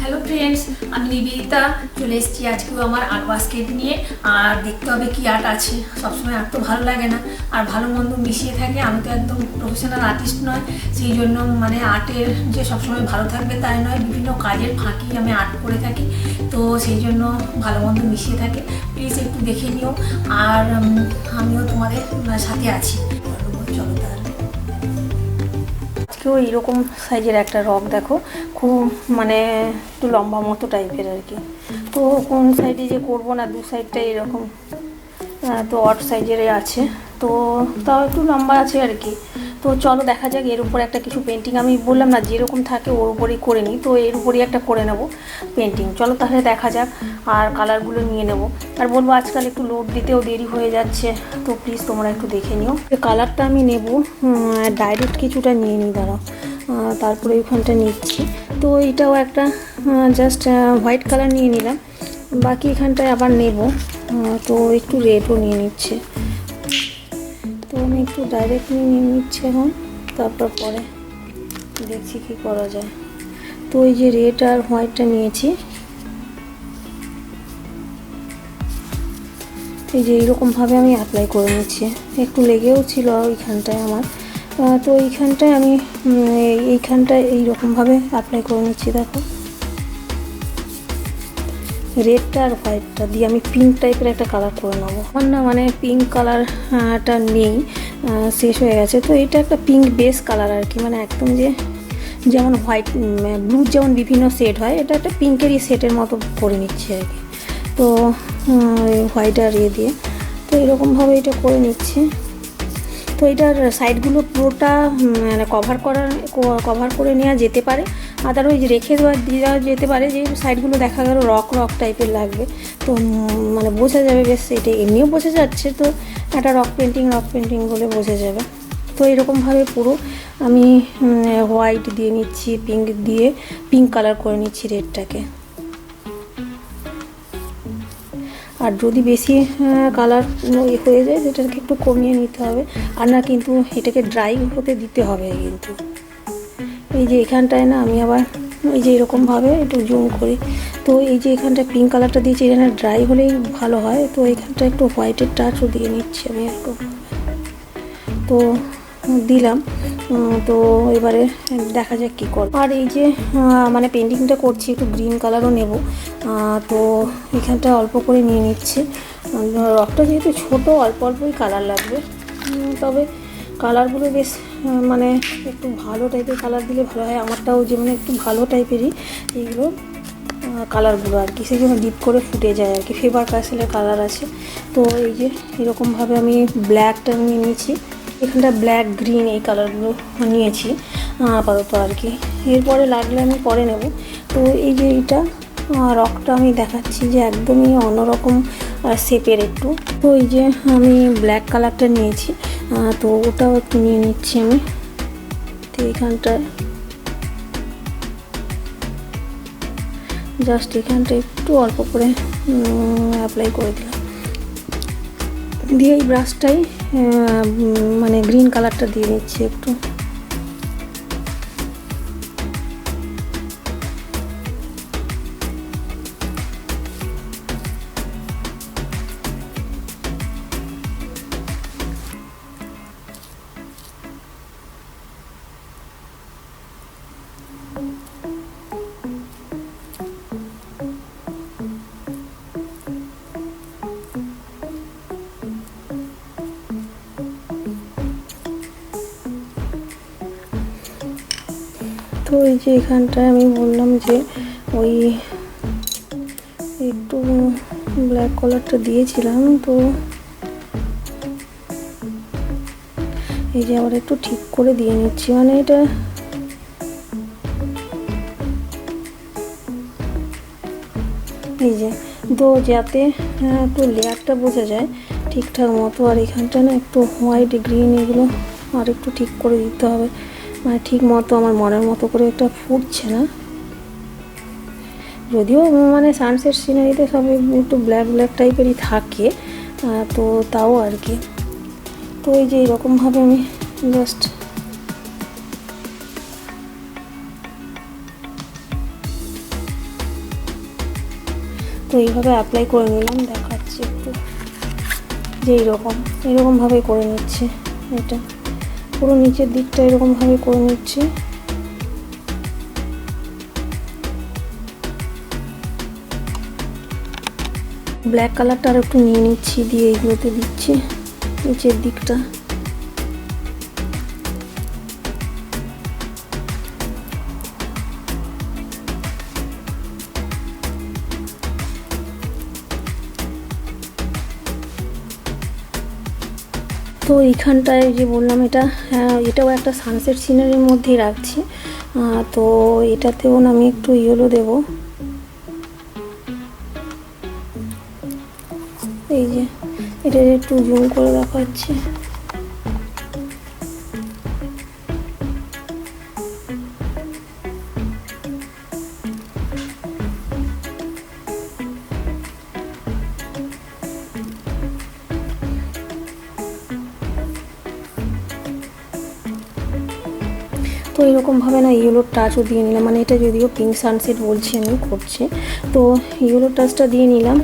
Hello friends, আমি নিবেদিতা চলে এসেছি আজকেও আমার আর্ট বাস্কেট নিয়ে। আর দেখতে হবে কি আর্ট আছে। সবসময় আর্ট তো ভালো লাগে না, আর ভালো মন্দ মিশিয়ে থাকে। আমি তো একদম প্রফেশনাল আর্টিস্ট নয়, সেই জন্য মানে আর্টের যে সবসময় ভালো থাকবে তাই নয়, বিভিন্ন কাজের ফাঁকি আমি আর্ট করে থাকি, তো সেই জন্য ভালো মন্দ মিশিয়ে থাকে। প্লিজ একটু দেখে নিও, আর আমিও তোমাদের সাথে আছি। চলো তাহলে। আজকেও এইরকম সাইজের একটা রক দেখো, খুব মানে একটু লম্বা মতো টাইপের আর কি। তো কোন সাইডে যে করবো না, দু সাইডটা এরকম তো অড সাইজের আছে, তো তাও একটু লম্বা আছে আর কি। তো চলো দেখা যাক। এর উপর একটা কিছু পেন্টিং, আমি বললাম না যেরকম থাকে ওর উপরেই করে নিই, তো এর উপরই একটা করে নেব পেন্টিং। চলো তাহলে দেখা যাক, আর কালারগুলো নিয়ে নেব। আর বলবো আজকাল একটু লোড দিতেও দেরি হয়ে যাচ্ছে, তো প্লিজ তোমরা একটু দেখে নিও। কালারটা আমি নেব ডাইরেক্ট কিছুটা নিয়ে নিই, দাঁড়াও। তারপরে ওইখানটা নিচ্ছি, তো এটাও একটা জাস্ট হোয়াইট কালার নিয়ে নিলাম, বাকি এখানটায় আবার নেব। তো একটু রেডও নিয়ে নিচ্ছে, তো আমি একটু ডাইরেক্ট নিয়ে নিচ্ছি এখন, তারপর পরে দেখছি কি করা যায়। তো এই যে রেড আর হোয়াইটটা নিয়েছি, এই যে এইরকমভাবে আমি অ্যাপ্লাই করে নিচ্ছি। একটু লেগেও ছিল ওইখানটায় আমার, তো এইখানটায় আমি এইখানটায় এইরকমভাবে অ্যাপ্লাই করে নিচ্ছি। দেখো রেডটা আর হোয়াইটটা দিয়ে আমি পিঙ্ক টাইপের একটা কালার করে নেবো। আমার না মানে পিঙ্ক কালারটা নেই, শেষ হয়ে গেছে। তো এটা একটা পিঙ্ক বেস কালার আর কি, মানে একদম যে যেমন হোয়াইট ব্লুর যেমন বিভিন্ন সেট হয়, এটা একটা পিঙ্কেরই সেটের মতো করে নিচ্ছি আর কি। তো হোয়াইট আর দিয়ে তো এরকমভাবে এটা করে নিচ্ছি। তো এটার সাইডগুলো পুরোটা মানে কভার করে নেওয়া যেতে পারে, আদারওয়াইজ রেখে দেওয়া যেতে পারে। যে সাইডগুলো দেখা গেল রক টাইপের লাগবে, তো মানে বোঝা যাবে বেশ, এটা এমনিও বোঝা যাচ্ছে, তো একটা রক পেন্টিং বলে বোঝা যাবে। তো এরকমভাবে পুরো আমি হোয়াইট দিয়ে নিচ্ছি, পিঙ্ক কালার করে নিচ্ছি রেডটাকে। আর যদি বেশি কালার হয়ে যায় সেটাকে একটু কমিয়ে নিতে হবে, আর না কিন্তু এটাকে ড্রাই হতে দিতে হবে কিন্তু। এই যে এখানটায় না আমি আবার এই যে এরকমভাবে একটু জুম করি, তো এই যে এখানটায় পিঙ্ক কালারটা দিয়েছি, এটা না ড্রাই হলেই ভালো হয়। তো এখানটা একটু হোয়াইটের টাচও দিয়ে নিচ্ছি আমি এরকম, তো দিলাম। তো এবারে দেখা যাক কী করব। আর এই যে মানে পেন্টিংটা করছি, একটু গ্রিন কালারও নেব, তো এখানটা অল্প করে নিয়ে নিচ্ছি। রকটা যেহেতু ছোটো, অল্পই কালার লাগবে, তবে কালারগুলো বেশ মানে একটু ভালো টাইপের কালার দিলে ভালো হয়। আমারটাও যে মানে একটু ভালো টাইপেরই এইগুলো কালারগুলো আর কি, সেই জন্য ডিপ করে ফুটে যায় আর কি। ফেবার ক্যাসেলের কালার আছে, তো এই যে এরকমভাবে আমি ব্ল্যাকটা নিয়ে নিয়েছি, এখানটা ব্ল্যাক গ্রিন এই কালারগুলো নিয়েছি আপাতত আর কি। এরপরে লাগলে আমি পরে নেব। তো এই যে এইটা রকটা আমি দেখাচ্ছি যে একদমই অন্যরকম শেপের একটু। তো এই যে আমি ব্ল্যাক কালারটা নিয়েছি, তো ওটাও একটু নিয়ে নিচ্ছি আমি। তো এখানটায় জাস্ট এখানটা একটু অল্প করে অ্যাপ্লাই করে দিলাম, দিয়ে এই ব্রাশটাই মানে গ্রিন কালারটা দিয়ে নিচ্ছি একটু। তো এই যে এখানটায় আমি বললাম যে ওই একটু ব্ল্যাক কালারটা দিয়েছিলাম, তো এই যে আবার একটু ঠিক করে দিয়ে নিচ্ছি, মানে এটা এই যে তো যাতে একটু লেয়ারটা বোঝা যায় ঠিকঠাক মতো। আর এখানটা না একটু হোয়াইট গ্রিন এগুলো আর একটু ঠিক করে দিতে হবে, মানে ঠিক মতো আমার মনের মতো করে একটা ফুটছে না। যদিও মানে সানসেট সিনারিতে সব একটু ব্ল্যাক টাইপেরই থাকে, তো তাও আর কি। তো এই যে এরকমভাবে আমি জাস্ট তো এইভাবে অ্যাপ্লাই করে নিলাম, দেখাচ্ছি একটু যে এরকমভাবে করে নিচ্ছে। এটা পুরো নিচের দিকটা এরকমভাবে করে নিচ্ছি। ব্ল্যাক কালারটা আর একটু নিয়ে নিচ্ছি, দিয়ে এইগুলোতে দিচ্ছি নিচের দিকটা। তো এইখানটায় যে বললাম এটা, হ্যাঁ এটাও একটা সানসেট সিনারির মধ্যেই রাখছি। তো এটাতেও আমি একটু ইয়েলো দেবো, এই যে এটা একটু জুম করে দেখাচ্ছি। তো এরকমভাবে না ইয়েলোর টাচও দিয়ে নিলাম, মানে এটা যদিও পিঙ্ক সানসেট বলছি আমি করছি, তো ইয়েলো টাচটা দিয়ে নিলাম।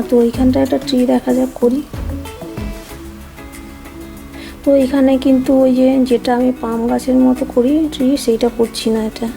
তো এইখানটা একটা ট্রি দেখা যাক করি। তো এখানে কিন্তু ওই যেটা আমি পাম গাছের মতো করি ট্রি, সেইটা করছি না এটা।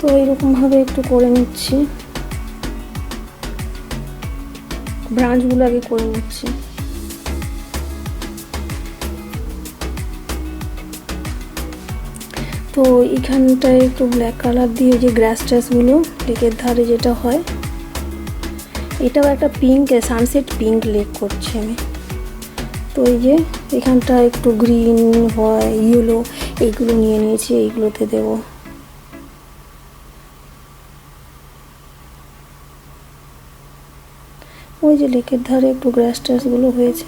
তো এইরকমভাবে একটু করে নিচ্ছি, ব্রাঞ্চগুলো আগে করে নিচ্ছি। তো এখানটায় একটু ব্ল্যাক কালার দিয়ে যে গ্রাস ট্রাসগুলো লেকের ধারে যেটা হয়, এটাও একটা পিঙ্ক সানসেট পিঙ্ক লেক করছি আমি। তো এই যে এখানটা একটু গ্রিন হয়, ইয়েলো, এইগুলো নিয়ে নিয়েছি, এইগুলোতে দেবো। ওই যে লেকের ধারে একটু গ্রাস ট্রাসগুলো হয়েছে,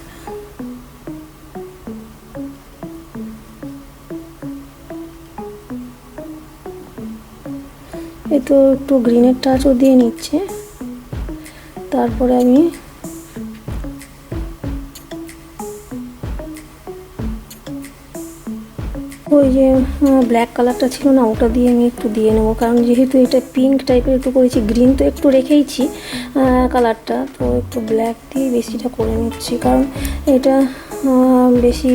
এই তো একটু গ্রিনের টাচও দিয়ে নিচ্ছে। তারপরে আমি ওই যে ব্ল্যাক কালারটা ছিল না, ওটা দিয়ে আমি একটু দিয়ে নেবো, কারণ যেহেতু এটা পিঙ্ক টাইপের একটু করেছি, গ্রিন তো একটু রেখেইছি কালারটা, তো একটু ব্ল্যাক দিয়ে বেশিটা করে নিচ্ছি, কারণ এটা বেশি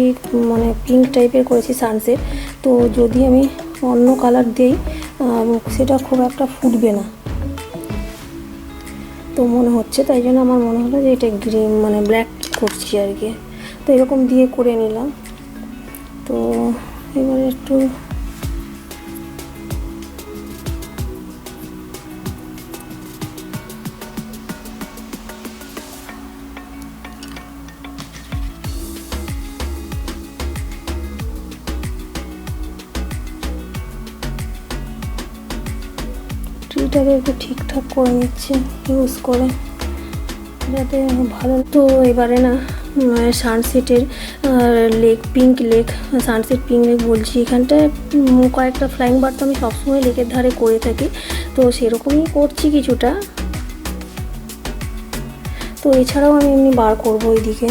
মানে পিঙ্ক টাইপের করেছি সানসেট। তো যদি আমি অন্য কালার দিই সেটা খুব একটা ফুটবে না তো মনে হচ্ছে, তাই জন্য আমার মনে হলো যে এটা গ্রিন মানে ব্ল্যাক করছি আর কি। তো এরকম দিয়ে করে নিলাম। তো এবারে একটু ট্রিটাকে একটু ঠিকঠাক করে নিচ্ছে ইউজ করে, যাতে ভালো। তো এবারে না সানসেটের lake, pink lake, sunset pink lake বলছি, এখানটায় কয়েকটা ফ্লাইং বার্ড তো আমি সবসময় লেকের ধারে করে থাকি, তো সেরকমই করছি কিছুটা। তো এছাড়াও আমি এমনি বার করবো ওইদিকে,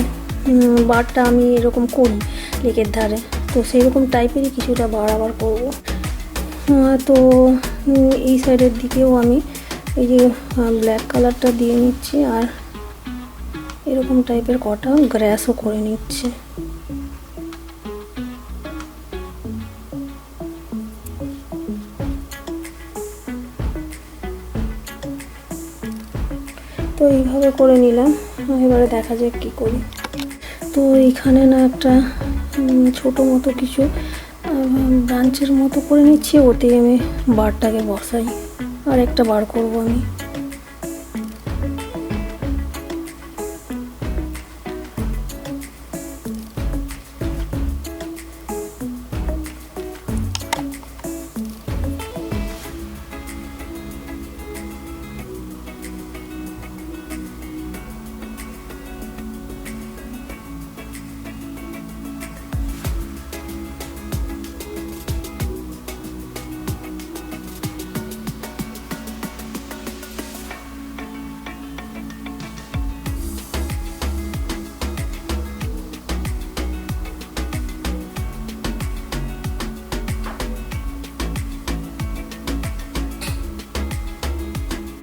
বারটা আমি এরকম করি লেকের ধারে, তো সেই রকম টাইপেরই কিছুটা বার আবার করবো। তো এই সাইডের দিকেও আমি এই যে ব্ল্যাক কালারটা দিয়ে নিচ্ছি, আর এরকম টাইপের কটা গ্রাসও করে নিচ্ছে। তো এইভাবে করে নিলাম, এবারে দেখা যাক কী করি। তো এইখানে না একটা ছোটো মতো কিছু ব্রাঞ্চের মতো করে নিচ্ছি, ওতে আমি বারটাকে বসাই, আর একটা বার করবো আমি। তো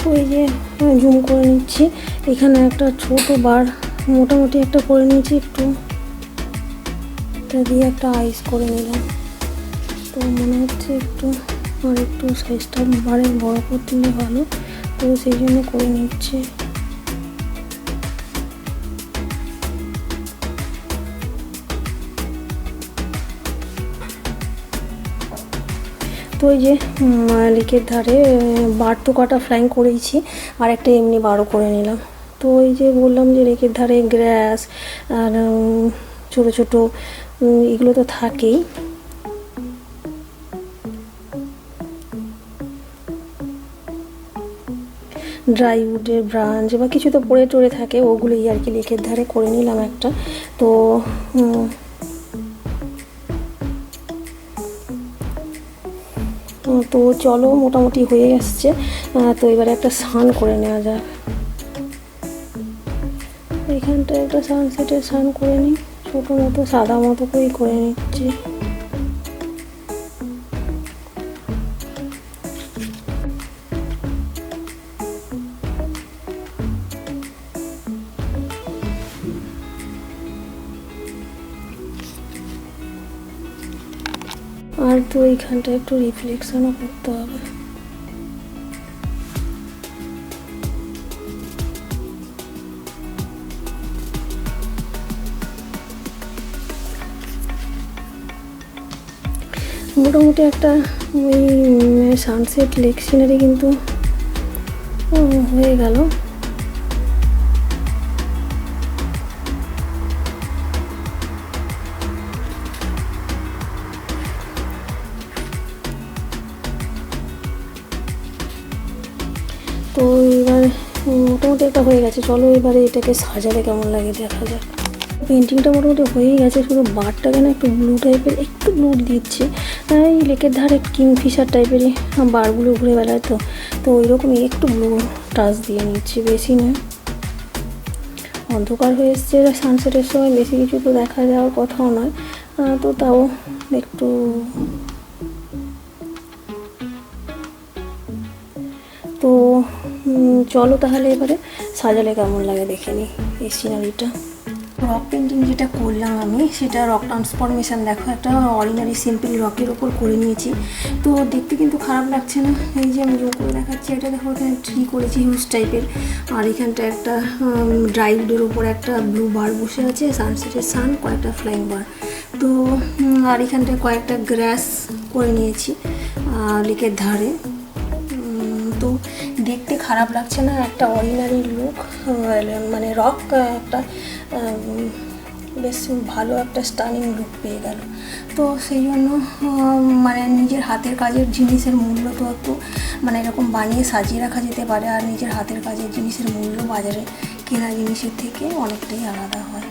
তো এই যে জুম করে নিচ্ছি, এখানে একটা ছোট বার মোটামুটি একটা করে নিয়েছি, একটু এটা দিয়ে একটা আইস করে নিলাম। তো মনে হচ্ছে একটু আর একটু সাইজটা বারে বড় করতে দিলে ভালো, তো সেই জন্য করে নিচ্ছি। তো এই যে লেকের ধারে বার তো কাটা ফ্লাইং করেইছি, আর একটা এমনি বারও করে নিলাম। তো এই যে বললাম যে লেকের ধারে গ্রাস আর ছোটো ছোটো এগুলো তো থাকেই। ড্রাই উডের ব্রাঞ্চ বা কিছু তো পড়ে টড়ে থাকে, ওগুলোই আর কি লেকের ধারে করে নিলাম একটা। তো তো চলো, মোটামুটি হয়ে আসছে। তো এবারে একটা স্নান করে নেওয়া যাক। এইখানটা একটা সানসেটের স্নান করে নিই, ছোটো মতো সাদা মতো করেই করে নিচ্ছি। আর তো এইখানটা একটু রিফ্লেকশনও করতে হবে। মোটামুটি একটা ওই সানসেট লেক সিনারি কিন্তু হয়ে গেল। তো এবার মোটামুটি একটা হয়ে গেছে, চলো এবারে এটাকে সাজালে কেমন লাগে দেখা যাক। পেন্টিংটা মোটামুটি হয়েই গেছে, শুধু বারটাকে না একটু ব্লু টাইপের একটু ব্লু দিচ্ছে। এই লেকের ধারে কিংফিশার টাইপেরই বারগুলো ঘুরে বেড়ায়, তো ওই রকমই একটু ব্লু টাচ দিয়ে নিচ্ছি, বেশি নয়। অন্ধকার হয়ে এসছে সানসেটের সময়, বেশি কিছু তো দেখা যাওয়ার কথাও নয়, তো তাও একটু। তো চলো তাহলে এবারে সাজালে কেমন লাগে দেখে নিই এই সিনারিটা। রক পেন্টিং যেটা করলাম আমি, সেটা রক ট্রান্সফরমেশান, দেখো একটা অর্ডিনারি সিম্পল রকের ওপর করে নিয়েছি। তো দেখতে কিন্তু খারাপ লাগছে না। এই যে আমি জোর করে দেখাচ্ছি, এটা দেখো এখানে ট্রি করেছি হিউজ টাইপের, আর এখানটা একটা ড্রাই উডের ওপর একটা ব্লু বার বসে আছে, সানসেটের সান, কয়েকটা ফ্লাইং বার। তো আর এখানটায় কয়েকটা গ্রাস করে নিয়েছি লেকের ধারে। তো দেখতে খারাপ লাগছে না, একটা অর্ডিনারি লুক, মানে রক একটা বেশ ভালো একটা স্টানিং লুক পেয়ে গেল। তো সেই জন্য মানে নিজের হাতের কাজের জিনিসের মূল্য তো একটু মানে এরকম বানিয়ে সাজিয়ে রাখা যেতে পারে, আর নিজের হাতের কাজের জিনিসের মূল্য বাজারে কেনা জিনিসের থেকে অনেকটাই আলাদা হয়।